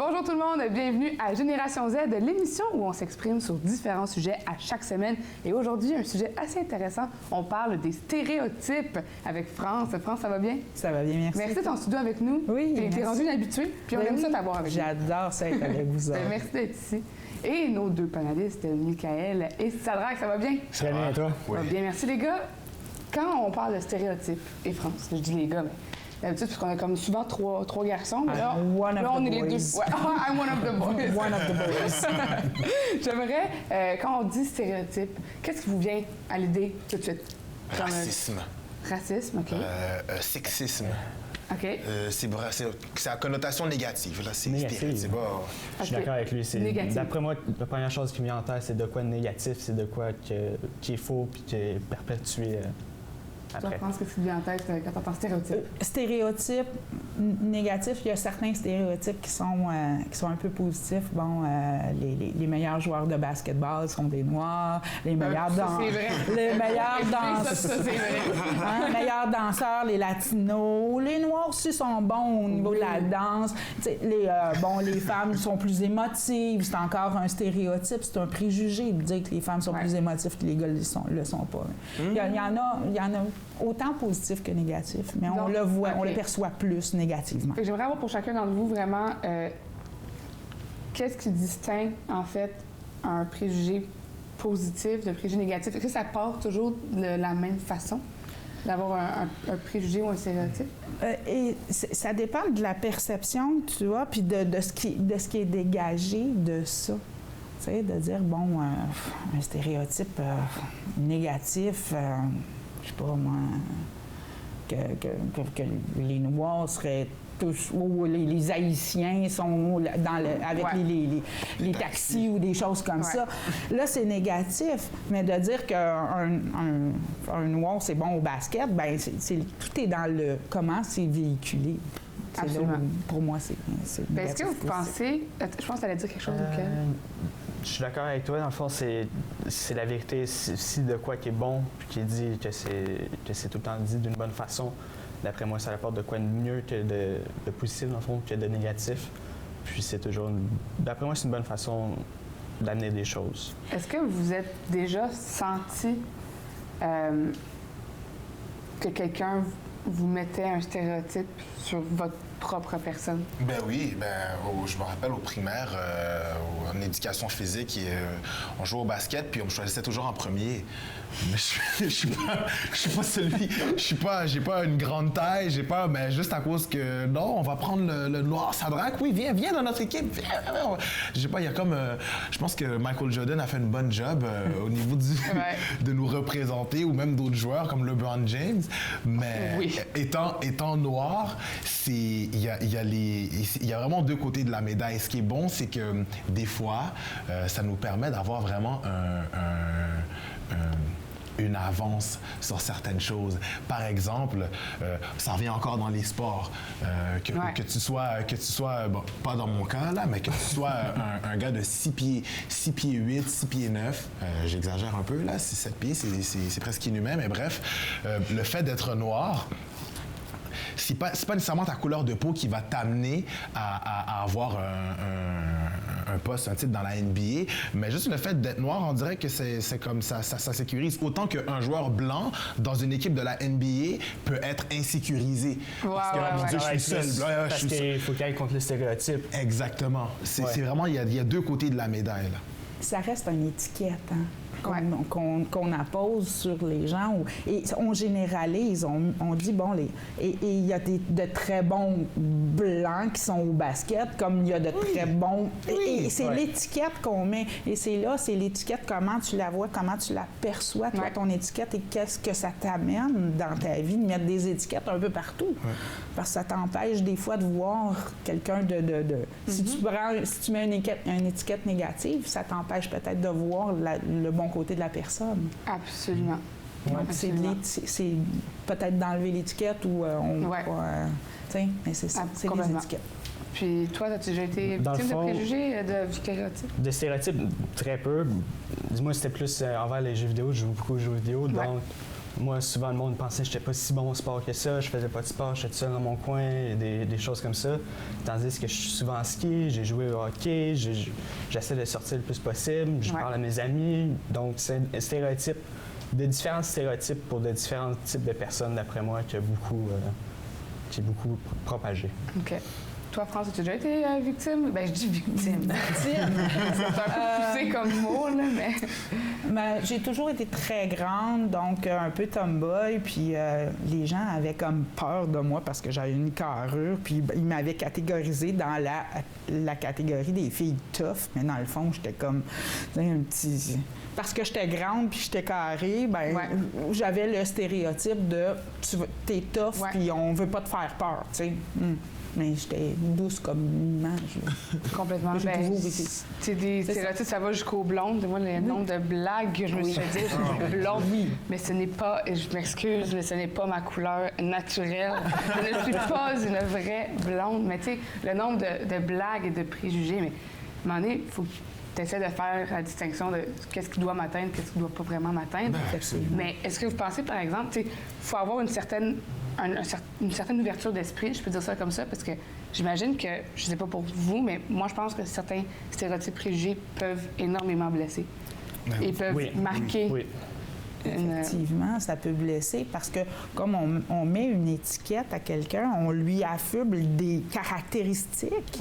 Bonjour tout le monde, bienvenue à Génération Z, l'émission où on s'exprime sur différents sujets à chaque semaine. Et aujourd'hui, un sujet assez intéressant, on parle des stéréotypes avec France. France, ça va bien? Ça va bien, merci. Merci d'être en studio avec nous. Oui, t'es rendu une habituée, puis on aime ça t'avoir avec nous. J'adore ça être avec vous autres. Merci d'être ici. Et nos deux panélistes, Michael et Sadraque, ça va bien? Très bien, et toi? Oui. Ça va bien, merci les gars. Quand on parle de stéréotypes, et France, je dis les gars, mais d'habitude, parce qu'on a comme souvent trois garçons, mais là, on est les deux. Ouais, I'm one of the boys. One of the boys. J'aimerais, quand on dit stéréotype, qu'est-ce qui vous vient à l'idée tout de suite? Racisme. Racisme, OK. Sexisme. OK. C'est à connotation négative. Là, c'est négative. Je suis d'accord avec lui. D'après moi, la première chose qui me vient en tête, c'est de quoi de négatif, c'est de quoi qui est faux puis qui est perpétué après. Toi, France, qu'est-ce qui te vient en tête quand t'entends stéréotype? Stéréotypes négatifs, il y a certains stéréotypes qui sont un peu positifs. Bon, les meilleurs joueurs de basketball sont des Noirs, les meilleurs meilleurs danseurs, les Latinos, les Noirs aussi sont bons au niveau de la danse. Les femmes sont plus émotives, c'est encore un stéréotype, c'est un préjugé de dire que les femmes sont plus émotives que les gars le sont pas. Il y en a autant positif que négatif, mais on le voit, on le perçoit plus négativement. J'aimerais avoir pour chacun d'entre vous vraiment qu'est-ce qui distingue en fait un préjugé positif d'un préjugé négatif. Est-ce que ça part toujours de la même façon d'avoir un préjugé ou un stéréotype? Et ça dépend de la perception que tu as, puis de ce qui est dégagé de ça. Tu sais, de dire, bon, un stéréotype négatif, je sais pas moi, que les Noirs seraient tous, ou les Haïtiens sont avec les taxis ou des choses comme ça. Là, c'est négatif, mais de dire qu'un Noir, c'est bon au basket, bien, tout est dans le comment c'est véhiculé. Absolument. Pour moi, c'est est-ce que vous pensez... Je pense que tu allais dire quelque chose, Michael. Je suis d'accord avec toi. Dans le fond, c'est la vérité. Si de quoi qui est bon, puis qui est dit, que c'est tout le temps dit d'une bonne façon, d'après moi, ça rapporte de quoi de mieux que de positif, dans le fond, que de négatif. Puis c'est toujours... D'après moi, c'est une bonne façon d'amener des choses. Est-ce que vous êtes déjà senti que quelqu'un vous mettait un stéréotype sur votre propre personne? Ben oui, je me rappelle au primaire, en éducation physique, on jouait au basket, puis on me choisissait toujours en premier. Mais je suis pas celui, j'ai pas une grande taille, mais juste à cause que, non, on va prendre le noir Sadraque, oui, viens dans notre équipe, viens. Je sais pas, il y a comme, je pense que Michael Jordan a fait une bonne job au niveau de nous représenter, ou même d'autres joueurs comme LeBron James, mais étant noir, il y a vraiment deux côtés de la médaille. Ce qui est bon, c'est que des fois, ça nous permet d'avoir vraiment une avance sur certaines choses. Par exemple, ça revient encore dans les sports, que tu sois bon, pas dans mon cas là, mais que tu sois un gars de 6 pieds 8, 6 pieds 9, j'exagère un peu là, 7 pieds, c'est presque inhumain, mais bref, le fait d'être noir, c'est pas nécessairement ta couleur de peau qui va t'amener à avoir un poste, un titre dans la NBA, mais juste le fait d'être noir, on dirait que c'est comme ça sécurise. Autant qu'un joueur blanc dans une équipe de la NBA peut être insécurisé. Parce que, mon Dieu, je suis seul blanc. Parce qu'il faut qu'il aille contre le stéréotype. Exactement. C'est vraiment, il y a deux côtés de la médaille, là. Ça reste une étiquette, hein, qu'on appose sur les gens. Et on généralise, on dit, bon, et il y a de très bons blancs qui sont au basket, comme il y a de très bons... Et c'est l'étiquette qu'on met. Et c'est l'étiquette, comment tu la vois, comment tu la perçois, toi, ton étiquette, et qu'est-ce que ça t'amène dans ta vie, de mettre des étiquettes un peu partout. Parce que ça t'empêche des fois de voir quelqu'un Si tu mets une étiquette négative, ça t'empêche peut-être de voir le bon côté de la personne. Absolument. Donc, c'est peut-être d'enlever l'étiquette ou mais c'est ça, c'est les étiquettes. Puis toi, as-tu déjà été victime de préjugés, de stéréotypes? De stéréotypes, très peu. Dis-moi, c'était plus envers les jeux vidéo. Je joue beaucoup aux jeux vidéo, donc Moi, souvent, le monde pensait que j'étais pas si bon au sport que ça, je faisais pas de sport, j'étais tout seul dans mon coin, des choses comme ça. Tandis que je suis souvent en ski, j'ai joué au hockey, j'essaie de sortir le plus possible, je parle à mes amis. Donc, c'est un stéréotype, de différents stéréotypes pour de différents types de personnes, d'après moi, qui est beaucoup propagé. OK. Toi, France, as-tu déjà été victime? Ben, je dis victime. C'est un peu poussé comme mot, là, mais... Ben, j'ai toujours été très grande, donc un peu tomboy, puis les gens avaient comme peur de moi parce que j'avais une carrure, puis ils m'avaient catégorisé dans la catégorie des filles tough, mais dans le fond, j'étais comme un petit... Parce que j'étais grande puis j'étais carrée, ben j'avais le stéréotype de t'es tough puis on veut pas te faire peur, tu sais. Mais j'étais douce comme une image. Complètement. J'ai toujours été. C'est des stéréotypes, ça va jusqu'aux blondes. Moi, le nombre de blagues que je me suis fait dire, je suis blonde. Mais ce n'est pas, je m'excuse, mais ce n'est pas ma couleur naturelle. Je ne suis pas une vraie blonde. Mais tu sais, le nombre de blagues et de préjugés, mais à un moment donné, il faut que tu essaies de faire la distinction de qu'est-ce qui doit m'atteindre, qu'est-ce qui ne doit pas vraiment m'atteindre. Mais est-ce que vous pensez, par exemple, il faut avoir une certaine ouverture d'esprit, je peux dire ça comme ça, parce que j'imagine que, je ne sais pas pour vous, mais moi, je pense que certains stéréotypes préjugés peuvent énormément blesser et peuvent marquer. Oui. Effectivement, ça peut blesser parce que comme on met une étiquette à quelqu'un, on lui affuble des caractéristiques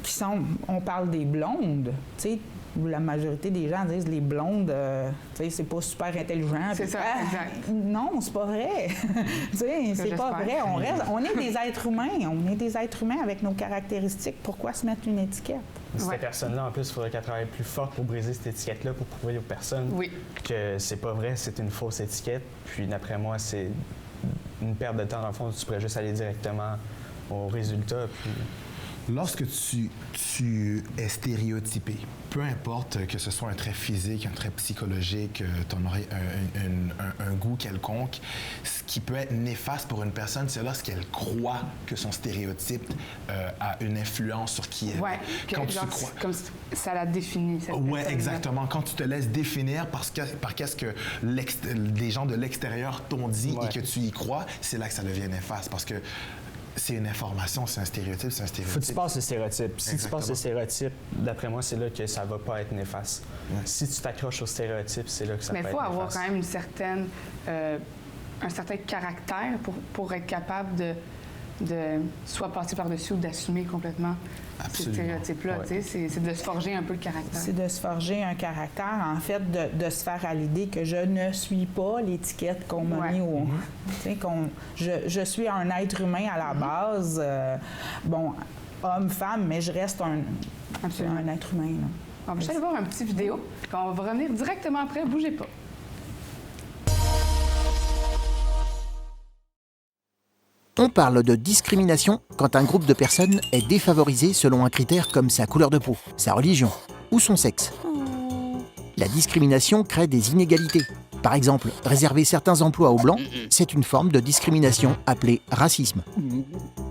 qui sont... On parle des blondes, tu sais, où la majorité des gens disent les blondes, tu sais, c'est pas super intelligent. C'est ça, exact. Non, c'est pas vrai. Tu sais, c'est pas vrai. On est des êtres humains. On est des êtres humains avec nos caractéristiques. Pourquoi se mettre une étiquette? Cette personne-là, en plus, il faudrait qu'elle travaille plus fort pour briser cette étiquette-là, pour prouver aux personnes que c'est pas vrai, c'est une fausse étiquette. Puis, d'après moi, c'est une perte de temps. Dans le fond, tu pourrais juste aller directement au résultat. Puis... Lorsque tu es stéréotypé, peu importe que ce soit un trait physique, un trait psychologique, un goût quelconque, ce qui peut être néfaste pour une personne, c'est lorsqu'elle croit que son stéréotype a une influence sur qui elle est. Quand tu crois... Comme ça la définit. Oui, exactement. Quand tu te laisses définir par qu'est-ce que les gens de l'extérieur t'ont dit et que tu y crois, c'est là que ça devient néfaste. Parce que c'est une information, c'est un stéréotype, c'est un stéréotype. Faut que tu passes le stéréotype. Si tu passes le stéréotype, d'après moi, c'est là que ça va pas être néfaste. Si tu t'accroches au stéréotype, c'est là que ça peut être néfaste. Mais il faut avoir quand même un certain caractère pour être capable de soit passer par-dessus ou d'assumer complètement ces stéréotypes-là. C'est de se forger un peu le caractère. C'est de se forger un caractère, en fait, de se faire à l'idée que je ne suis pas l'étiquette qu'on m'a mis au... Je suis un être humain à la base, homme, femme, mais je reste un être humain. Là. On va aller voir un petit vidéo, puis on va revenir directement après. Bougez pas. On parle de discrimination quand un groupe de personnes est défavorisé selon un critère comme sa couleur de peau, sa religion ou son sexe. La discrimination crée des inégalités. Par exemple, réserver certains emplois aux blancs, c'est une forme de discrimination appelée racisme.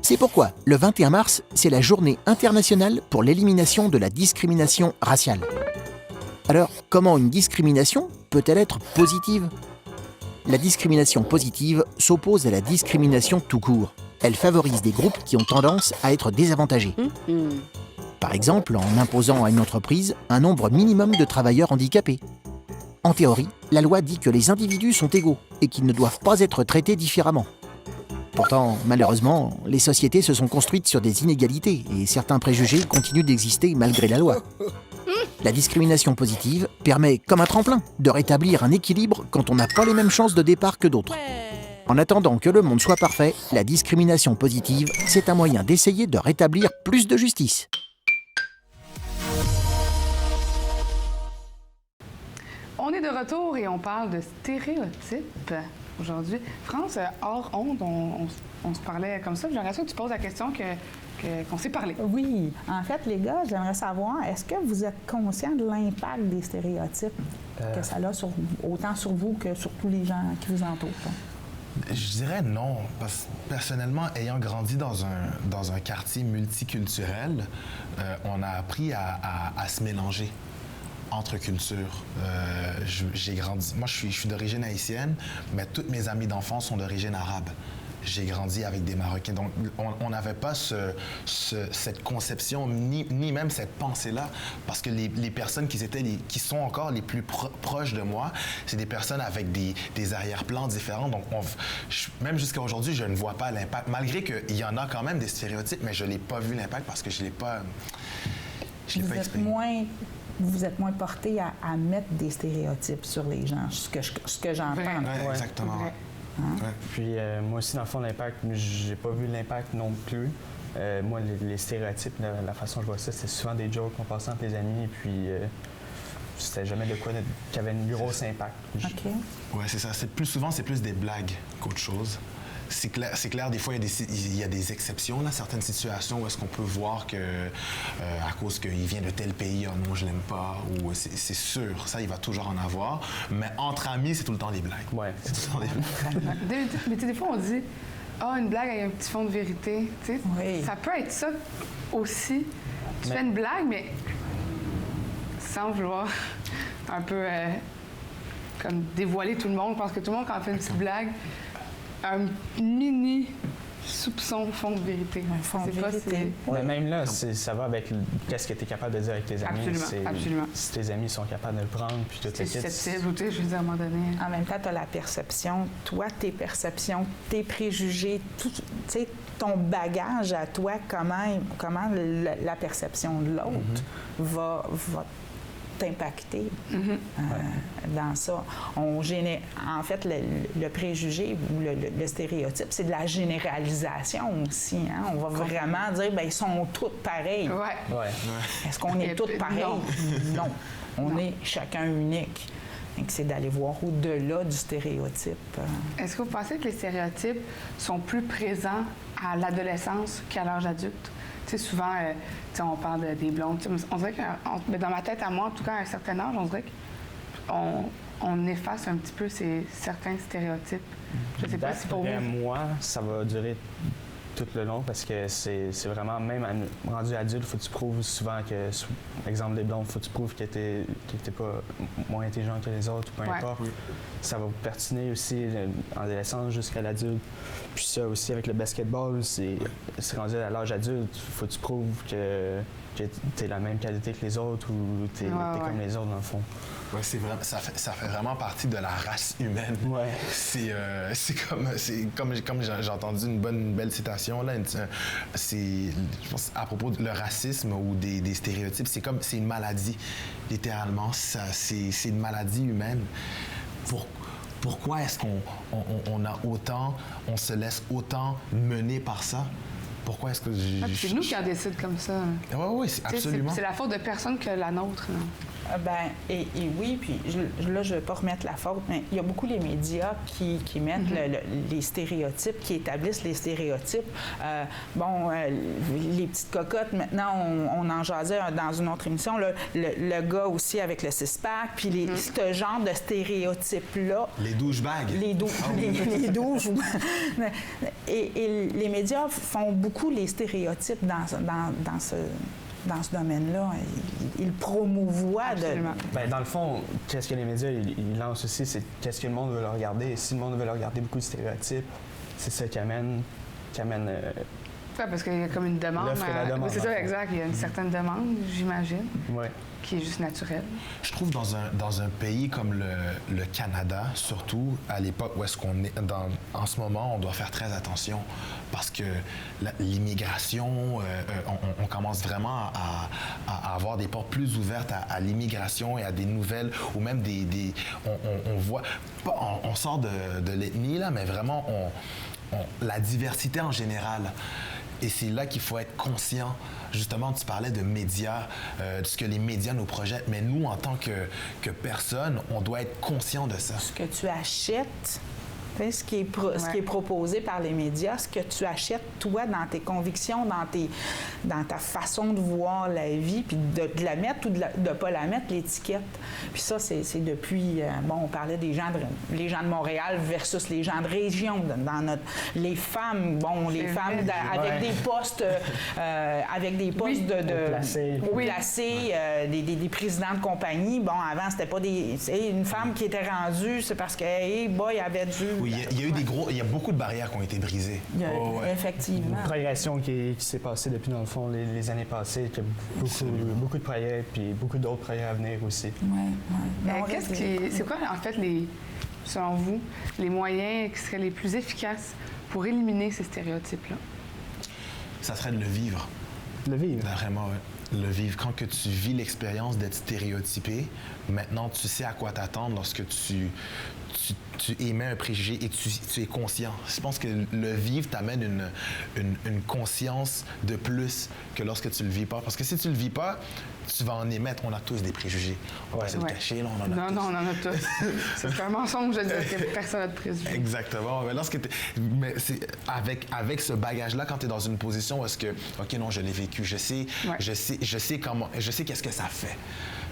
C'est pourquoi, le 21 mars, c'est la journée internationale pour l'élimination de la discrimination raciale. Alors, comment une discrimination peut-elle être positive ? La discrimination positive s'oppose à la discrimination tout court. Elle favorise des groupes qui ont tendance à être désavantagés. Par exemple, en imposant à une entreprise un nombre minimum de travailleurs handicapés. En théorie, la loi dit que les individus sont égaux et qu'ils ne doivent pas être traités différemment. Pourtant, malheureusement, les sociétés se sont construites sur des inégalités et certains préjugés continuent d'exister malgré la loi. La discrimination positive permet, comme un tremplin, de rétablir un équilibre quand on n'a pas les mêmes chances de départ que d'autres. En attendant que le monde soit parfait, la discrimination positive, c'est un moyen d'essayer de rétablir plus de justice. On est de retour et on parle de stéréotypes aujourd'hui. France, hors honte, on se parlait comme ça. J'aimerais ça que tu poses la question qu'on s'est parlé. Oui. En fait, les gars, j'aimerais savoir, est-ce que vous êtes conscients de l'impact des stéréotypes que ça a autant sur vous que sur tous les gens qui vous entourent? Je dirais non, parce que personnellement, ayant grandi dans un quartier multiculturel, on a appris à se mélanger. entre cultures. J'ai grandi... Moi, je suis d'origine haïtienne, mais toutes mes amies d'enfance sont d'origine arabe. J'ai grandi avec des Marocains. Donc, on n'avait pas cette conception, ni même cette pensée-là, parce que les personnes qui sont encore les plus proches de moi, c'est des personnes avec des arrière-plans différents. Donc, même jusqu'à aujourd'hui, je ne vois pas l'impact, malgré qu'il y en a quand même des stéréotypes, mais je ne l'ai pas vu l'impact parce que je ne l'ai pas exprimé. Vous êtes moins porté à mettre des stéréotypes sur les gens, ce que j'entends. Ouais, exactement. Ouais. Ouais. Puis moi aussi, dans le fond, l'impact, j'ai pas vu l'impact non plus. Moi, les stéréotypes, la façon dont je vois ça, c'est souvent des jokes qu'on passait entre les amis, puis c'était jamais de quoi qui avait un gros impact. OK. Ouais, c'est ça. Souvent, c'est plus des blagues qu'autre chose. C'est clair, des fois, il y a des exceptions, là, certaines situations où est-ce qu'on peut voir que, à cause qu'il vient de tel pays, oh non, je l'aime pas, ou c'est sûr, ça, il va toujours en avoir. Mais entre amis, c'est tout le temps des blagues. Ouais. C'est tout le temps des blagues. Mais tu sais, des fois, on dit « Ah, une blague avec un petit fond de vérité. » Tu sais, Oui. ça peut être ça aussi. Tu fais une blague, mais sans vouloir un peu comme dévoiler tout le monde. Je pense que tout le monde, quand on fait une petite blague, un mini soupçon fond de vérité. Un fond de C'est pas vérité. Mais même là, ça va avec qu'est-ce que tu es capable de dire avec tes amis. Absolument, absolument. Si tes amis sont capables de le prendre, puis tout c'est le kit. susceptible, tu sais, je veux dire, à un moment donné. En même temps, tu as la perception, toi, tes perceptions, tes préjugés, tout, tu sais, ton bagage à toi, comment la perception de l'autre va t'impacter dans ça. En fait, le préjugé ou le stéréotype, c'est de la généralisation aussi. Hein? On va vraiment dire, bien, ils sont tous pareils. Ouais. Est-ce qu'on est tous pareils? Non. On Non. est chacun unique. Donc, c'est d'aller voir au-delà du stéréotype. Est-ce que vous pensez que les stéréotypes sont plus présents à l'adolescence qu'à l'âge adulte? Tu sais, souvent, tu sais, on parle des blondes. On dirait que, dans ma tête à moi, en tout cas, à un certain âge, on dirait qu'on efface un petit peu certains stéréotypes. Je sais pas si pour D'après vous... moi, ça va durer tout le long parce que c'est vraiment, même rendu adulte, il faut que tu prouves souvent que, exemple des blondes, il faut que tu prouves que t'es pas moins intelligent que les autres, peu importe. Ça va pertiner aussi en adolescence jusqu'à l'adulte. Puis ça aussi avec le basketball, c'est rendu à l'âge adulte, il faut que tu prouves que t'es la même qualité que les autres ou t'es comme les autres dans le fond. Ouais, c'est vraiment, ça fait vraiment partie de la race humaine. Ouais. C'est comme j'ai entendu une belle citation là. Je pense à propos de le racisme ou des stéréotypes, c'est une maladie littéralement. C'est une maladie humaine. Pourquoi est-ce on se laisse autant mener par ça? Pourquoi est-ce que c'est nous qui en décide comme ça. Oui, c'est absolument. C'est la faute de personne que la nôtre. Là. Ben, et oui, puis là, je ne vais pas remettre la faute, mais il y a beaucoup les médias qui mettent les stéréotypes, qui établissent les stéréotypes. Les petites cocottes, maintenant, on en jasait dans une autre émission, là, le gars aussi avec le six-pack, puis ce genre de stéréotypes-là. Les douchebags. Les douches. Et les médias font beaucoup les stéréotypes dans ce domaine-là. Ils promouvoient Dans le fond, qu'est-ce que les médias ils lancent aussi, c'est qu'est-ce que le monde veut leur regarder. Et si le monde veut leur regarder beaucoup de stéréotypes, c'est ça qui amène parce qu'il y a comme une demande. L'offre et la demande, C'est ça, exact. Il y a une certaine demande, j'imagine, qui est juste naturelle. Je trouve dans un pays comme le Canada, surtout à l'époque où est-ce qu'on est en ce moment, on doit faire très attention parce que l'immigration, on commence vraiment à avoir des portes plus ouvertes à l'immigration et à des nouvelles ou même on voit, on sort de l'ethnie là, mais vraiment la diversité en général. Et c'est là qu'il faut être conscient. Justement, tu parlais de médias, de ce que les médias nous projettent, mais nous, en tant que personne, on doit être conscient de ça. Ce que tu achètes Tu sais, ce qui est proposé par les médias, ce que tu achètes, toi, dans tes convictions, dans ta façon de voir la vie, puis de la mettre ou de ne pas la mettre, l'étiquette. Puis ça, c'est depuis... on parlait des gens de Montréal versus les gens de région. Les femmes, avec des postes... haut placés, des présidents de compagnie. Bon, avant, c'était pas des... Une femme qui était rendue, c'est parce que, hey, boy, avait dû... Oui, il y a beaucoup de barrières qui ont été brisées. Effectivement. Une progression qui s'est passée depuis, dans le fond, les années passées. Il y a beaucoup de progrès, puis beaucoup d'autres progrès à venir aussi. C'est quoi, en fait, selon vous, les moyens qui seraient les plus efficaces pour éliminer ces stéréotypes-là? Ça serait de le vivre. Le vivre? Vraiment, oui. Le vivre. Quand que tu vis l'expérience d'être stéréotypé, maintenant, tu sais à quoi t'attendre lorsque tu émets un préjugé et tu es conscient. Je pense que le vivre t'amène une conscience de plus que lorsque tu le vis pas. Parce que si tu le vis pas, tu vas en émettre. On a tous des préjugés. On va se le cacher, là, on en a tous. Non, on en a tous. C'est un mensonge de dire que personne n'a de préjugés. Exactement. Mais c'est avec ce bagage-là, quand tu es dans une position où est-ce que, OK, non, je l'ai vécu, je sais qu'est-ce que ça fait.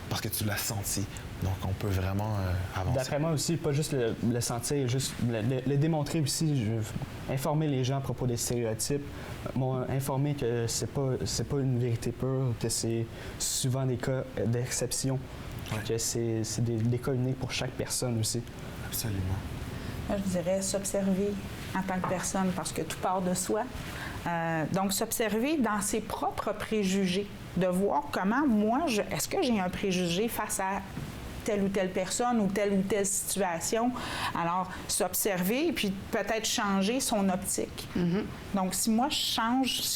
Parce que tu l'as senti. Donc, on peut vraiment avancer. D'après moi aussi, pas juste le sentir, juste le démontrer aussi. Informer les gens à propos des stéréotypes. Informer que c'est pas une vérité pure, que c'est souvent des cas d'exception. Que c'est des cas uniques pour chaque personne aussi. Absolument. Moi, je dirais s'observer en tant que personne, parce que tout part de soi. Donc, s'observer dans ses propres préjugés, de voir comment, est-ce que j'ai un préjugé face à telle ou telle personne ou telle situation. Alors, s'observer et puis peut-être changer son optique. Mm-hmm. Donc, si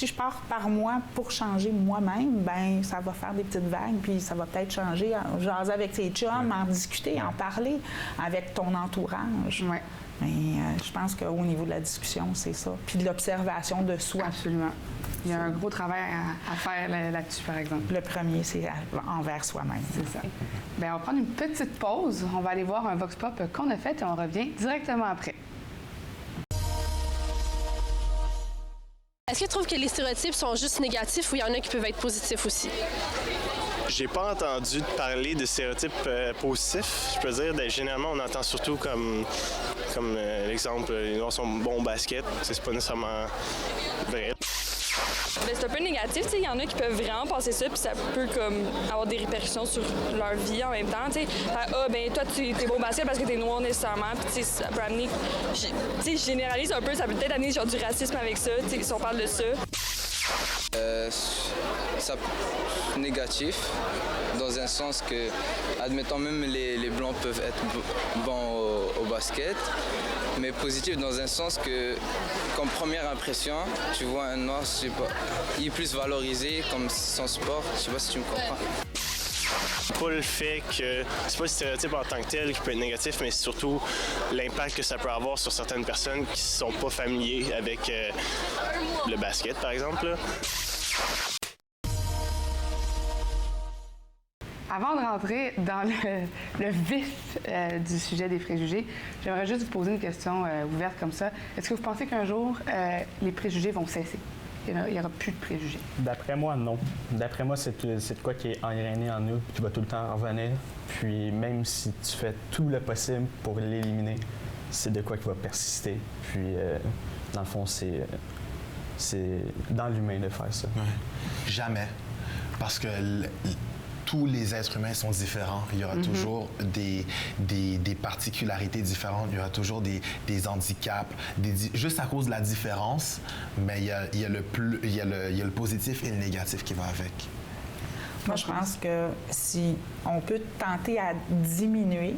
je pars par moi pour changer moi-même, ben ça va faire des petites vagues, puis ça va peut-être changer, jaser avec tes chums, en discuter, en parler avec ton entourage. Ouais. Mais je pense qu'au niveau de la discussion, c'est ça. Puis de l'observation de soi. Absolument. Il y a un gros travail à faire là-dessus, par exemple. Le premier, c'est envers soi-même. C'est ça. Bien, on va prendre une petite pause. On va aller voir un Vox Pop qu'on a fait et on revient directement après. Est-ce que tu trouves que les stéréotypes sont juste négatifs ou il y en a qui peuvent être positifs aussi? J'ai pas entendu parler de stéréotypes positifs. Je peux dire, généralement, on entend surtout comme l'exemple, les Noirs sont bons au basket. C'est pas nécessairement vrai. Bien, c'est un peu négatif, il y en a qui peuvent vraiment passer ça, puis ça peut comme avoir des répercussions sur leur vie en même temps. Ben toi, t'es bon au basket parce que t'es noir nécessairement, puis ça peut amener. Je généralise un peu, ça peut peut-être amener genre du racisme avec ça, si on parle de ça. Ça négatif, dans un sens que, admettons, même les blancs peuvent être bons au basket, mais positif dans un sens que, comme première impression, tu vois un noir, je sais pas, il est plus valorisé comme son sport, je sais pas si tu me comprends. Pas le fait que c'est pas le stéréotype en tant que tel qui peut être négatif, mais surtout l'impact que ça peut avoir sur certaines personnes qui sont pas familiers avec le basket, par exemple. Là. Avant de rentrer dans le vif du sujet des préjugés, j'aimerais juste vous poser une question ouverte comme ça. Est-ce que vous pensez qu'un jour, les préjugés vont cesser? Il n'y aura plus de préjugés? D'après moi, non. D'après moi, c'est de quoi qui est engrainé en nous, qui va tout le temps revenir. Puis même si tu fais tout le possible pour l'éliminer, c'est de quoi qui va persister. Puis, dans le fond, c'est dans l'humain de faire ça. Ouais. Jamais. Parce que tous les êtres humains sont différents. Il y aura toujours des particularités différentes. Il y aura toujours des handicaps. Juste à cause de la différence, mais il y a le positif et le négatif qui va avec. Moi, je pense que si on peut tenter à diminuer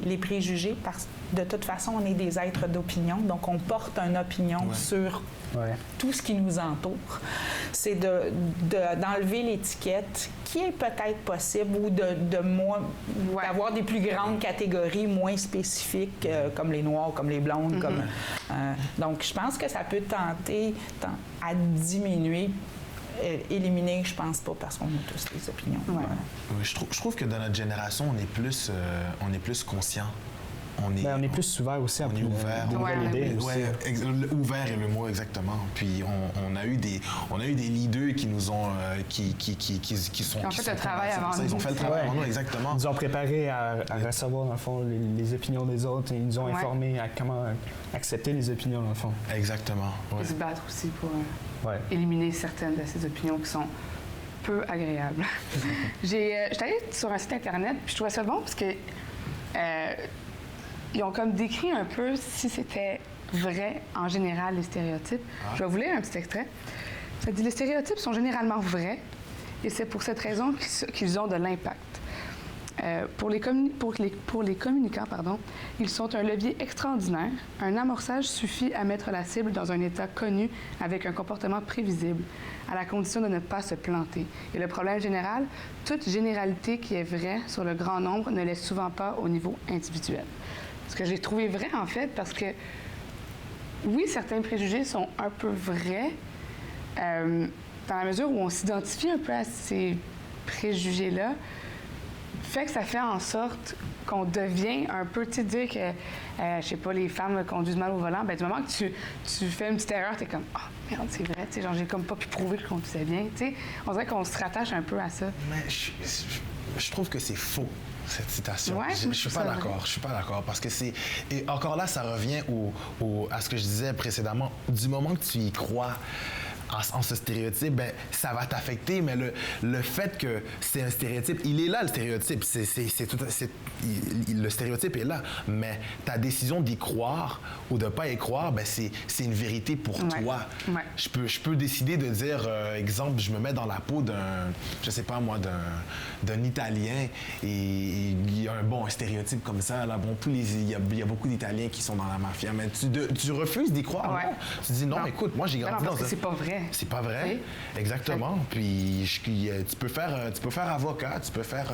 les préjugés, parce que de toute façon, on est des êtres d'opinion, donc on porte une opinion sur tout ce qui nous entoure. C'est d'enlever l'étiquette qui est peut-être possible ou d'avoir des plus grandes catégories moins spécifiques comme les noirs, comme les blondes. Donc, je pense que ça peut tenter à diminuer. Éliminer, je pense pas, parce qu'on a tous des opinions. Ouais. Oui, je trouve que dans notre génération, on est plus conscient. on est plus ouvert aussi à on est ouvert. de nouvelles idées. Ouvert est le mot exactement. Puis on a eu des leaders qui nous ont qui ont fait le travail avant nous. Ils ont fait le travail avant nous, exactement. Ils nous ont préparé à recevoir dans le fond les opinions des autres et ils nous ont informés à comment accepter les opinions dans le fond. Exactement. Et se battre aussi pour éliminer certaines de ces opinions qui sont peu agréables. J'étais allée sur un site internet puis je trouvais ça bon parce que ils ont comme décrit un peu si c'était vrai en général les stéréotypes. Je vais vous lire un petit extrait. Ça dit: les stéréotypes sont généralement vrais et c'est pour cette raison qu'ils ont de l'impact. Pour les communicants, ils sont un levier extraordinaire. Un amorçage suffit à mettre la cible dans un état connu avec un comportement prévisible, à la condition de ne pas se planter. Et le problème général, toute généralité qui est vraie sur le grand nombre ne l'est souvent pas au niveau individuel. Ce que j'ai trouvé vrai, en fait, parce que, oui, certains préjugés sont un peu vrais, dans la mesure où on s'identifie un peu à ces préjugés-là, fait que ça fait en sorte qu'on devient un peu, tu sais, dire que, je sais pas, les femmes conduisent mal au volant, bien, du moment que tu fais une petite erreur, t'es comme, ah, merde, c'est vrai, tu sais, genre, j'ai comme pas pu prouver que je conduisais bien, tu sais. On dirait qu'on se rattache un peu à ça. Mais je trouve que c'est faux, cette citation. Ouais, je suis pas d'accord. Je suis pas d'accord parce que c'est... Et encore là, ça revient à ce que je disais précédemment. Du moment que tu y crois en ce stéréotype, ben, ça va t'affecter, mais le fait que c'est un stéréotype, il est là, le stéréotype. Le stéréotype est là, mais ta décision d'y croire ou de pas y croire, ben, c'est une vérité pour toi. Ouais. Je peux décider de dire, exemple, je me mets dans la peau d'un Italien et il y a un stéréotype comme ça. Là, bon, il y a beaucoup d'Italiens qui sont dans la mafia, mais tu refuses d'y croire. Ouais. Non? Tu dis non, écoute, moi j'ai grandi dans c'est pas vrai. C'est pas vrai, oui. Exactement. Puis tu peux faire avocat, tu peux faire.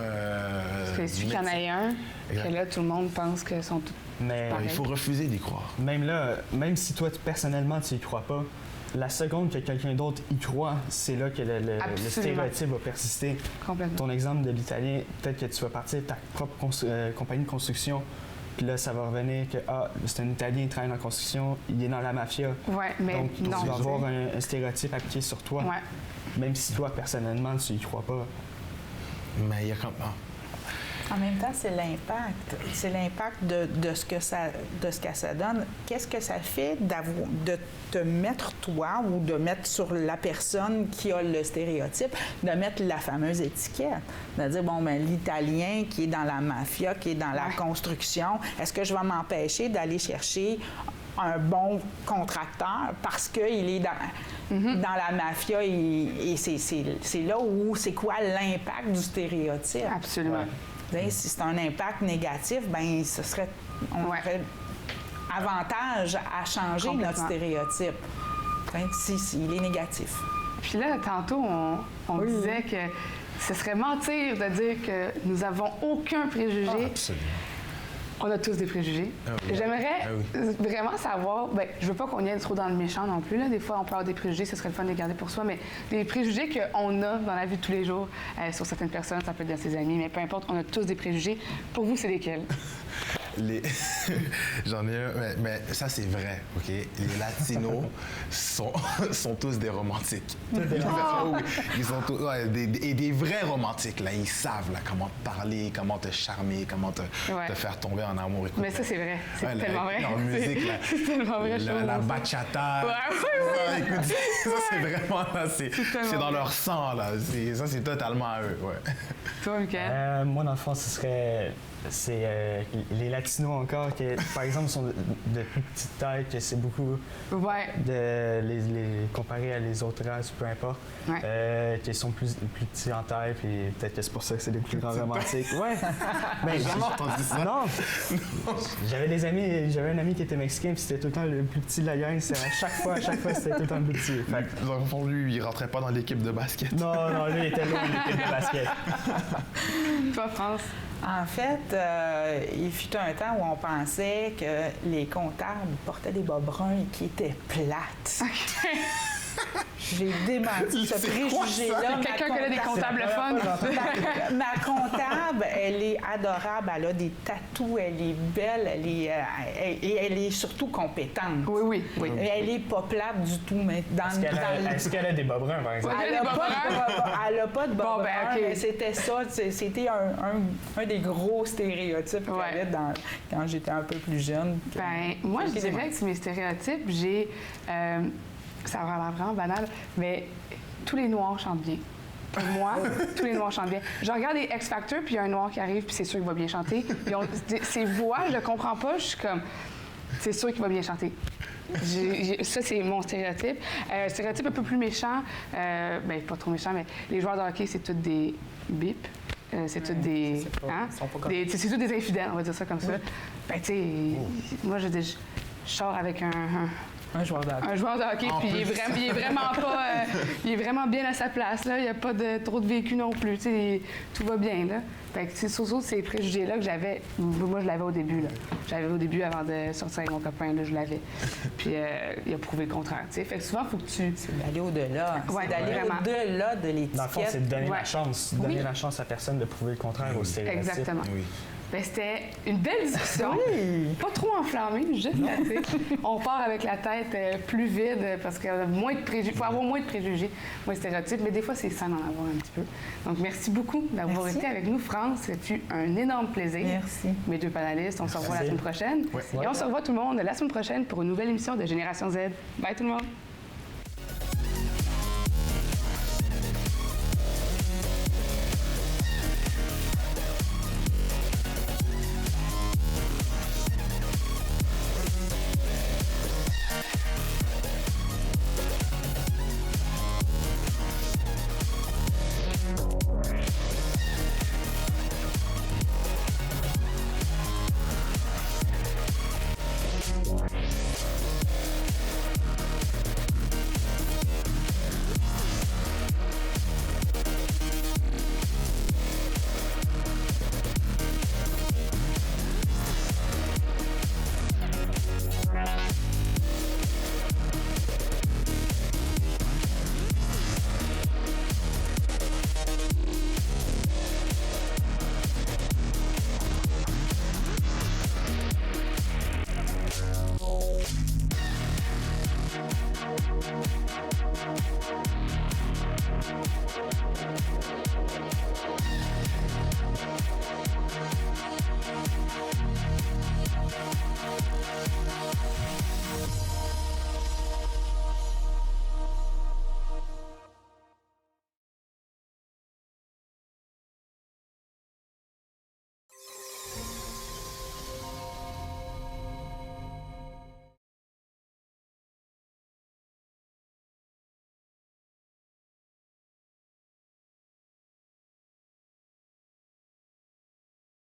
Il suffit qu'il y en ait un, que là tout le monde pense que sont tous. Mais il faut refuser d'y croire. Même là, même si toi personnellement tu y crois pas, la seconde que quelqu'un d'autre y croit, c'est là que le stéréotype va persister. Complètement. Ton exemple de l'Italien, peut-être que tu vas partir de ta propre compagnie de construction. Puis là, ça va revenir que, c'est un Italien, il travaille dans la construction, il est dans la mafia. Ouais, mais donc, tu vas avoir un stéréotype appliqué sur toi. Ouais. Même si toi, personnellement, tu y crois pas. Mais il y a comme... En même temps, c'est l'impact. C'est l'impact de ce que ça donne. Qu'est-ce que ça fait de te mettre toi ou de mettre sur la personne qui a le stéréotype, de mettre la fameuse étiquette? De dire, bon, ben l'Italien qui est dans la mafia, qui est dans la construction, est-ce que je vais m'empêcher d'aller chercher un bon contracteur parce qu'il est dans la mafia et c'est là où c'est quoi l'impact du stéréotype? Absolument. Si c'est un impact négatif, ben ce serait aurait avantage à changer notre stéréotype. S'il est négatif. Puis là, tantôt, on disait que ce serait mentir de dire que nous n'avons aucun préjugé. Absolument. On a tous des préjugés. J'aimerais vraiment savoir, je veux pas qu'on y aille trop dans le méchant non plus. Là. Des fois, on peut avoir des préjugés, ce serait le fun de les garder pour soi, mais des préjugés qu'on a dans la vie de tous les jours sur certaines personnes, ça peut être dans ses amis, mais peu importe, on a tous des préjugés. Pour vous, c'est lesquels? J'en ai un, mais ça c'est vrai, OK? Les Latinos sont tous des romantiques. Ils sont tous, et des vrais romantiques, là. Ils savent là, comment te parler, comment te charmer, comment te faire tomber en amour. Écoute, mais ça c'est vrai, c'est tellement vrai. En musique, là, c'est tellement vrai. La bachata. Écoute, ça c'est vraiment, là, c'est dans leur sang, là. Ça c'est totalement à eux, Toi, Mickaël? Moi, dans le fond, c'est les Latinos encore, qui, par exemple, sont de plus petite taille, que c'est beaucoup de les comparer à les autres races, peu importe, qui sont plus petits en taille, puis peut-être que c'est pour ça que c'est des plus grands romantiques. Mais j'ai jamais entendu ça. Non! J'avais un ami qui était mexicain, puis c'était tout le temps le plus petit de la gang. À chaque fois, c'était tout le temps le plus petit. Dans le fond, lui, il rentrait pas dans l'équipe de basket. Non, lui, il était loin de l'équipe de basket. Toi, France? En fait, il fut un temps où on pensait que les comptables portaient des bas bruns et qui étaient plates. J'ai démenti ce préjugé-là. Quelqu'un qui a des comptables fun. Ma comptable, elle est adorable. Elle a des tatous, elle est belle, elle est surtout compétente. Oui. Elle est pas plate du tout, mais Est-ce qu'elle a des bas bruns, par exemple? Elle n'a pas de bas Bon, ben, bruns, OK. mais c'était ça. C'était un des gros stéréotypes qu'il y avait quand j'étais un peu plus jeune. Ben, moi, je dirais que c'est mes stéréotypes. J'ai... ça va l'air vraiment banal, mais tous les Noirs chantent bien. Pour moi, tous les Noirs chantent bien. Je regarde les X Factor, puis il y a un Noir qui arrive, puis c'est sûr qu'il va bien chanter. Puis ses voix, je comprends pas, je suis comme... C'est sûr qu'il va bien chanter. Ça, c'est mon stéréotype. Stéréotype un peu plus méchant, ben pas trop méchant, mais les joueurs de hockey, c'est tous des bips. C'est tous des... c'est tous des infidèles, on va dire ça comme ça. Ben, tu sais, moi, je sors avec un joueur de hockey. Un joueur de hockey, puis il est vraiment pas... il est vraiment bien à sa place, là. Il n'y a pas trop de vécu non plus, tu sais, tout va bien, là. Fait que c'est surtout ces préjugés-là que j'avais... Moi, je l'avais au début, là. J'avais au début, avant de sortir avec mon copain, là, je l'avais. Puis il a prouvé le contraire, tu sais. Fait que souvent, il faut que tu... C'est d'aller au-delà. Ouais, c'est d'aller au-delà de l'étiquette. Dans le fond, c'est de donner la chance. Donner la chance à personne de prouver le contraire au stéréotype. Exactement. Oui. Ben, c'était une belle discussion. Pas trop enflammée, juste assez. On part avec la tête plus vide parce qu'il faut avoir moins de préjugés, moins de stéréotypes, mais des fois, c'est sain d'en avoir un petit peu. Donc, merci beaucoup d'avoir été avec nous, France. Ça fut un énorme plaisir. Merci. Mes deux panélistes, on se revoit la semaine prochaine. Et on se revoit tout le monde la semaine prochaine pour une nouvelle émission de Génération Z. Bye tout le monde!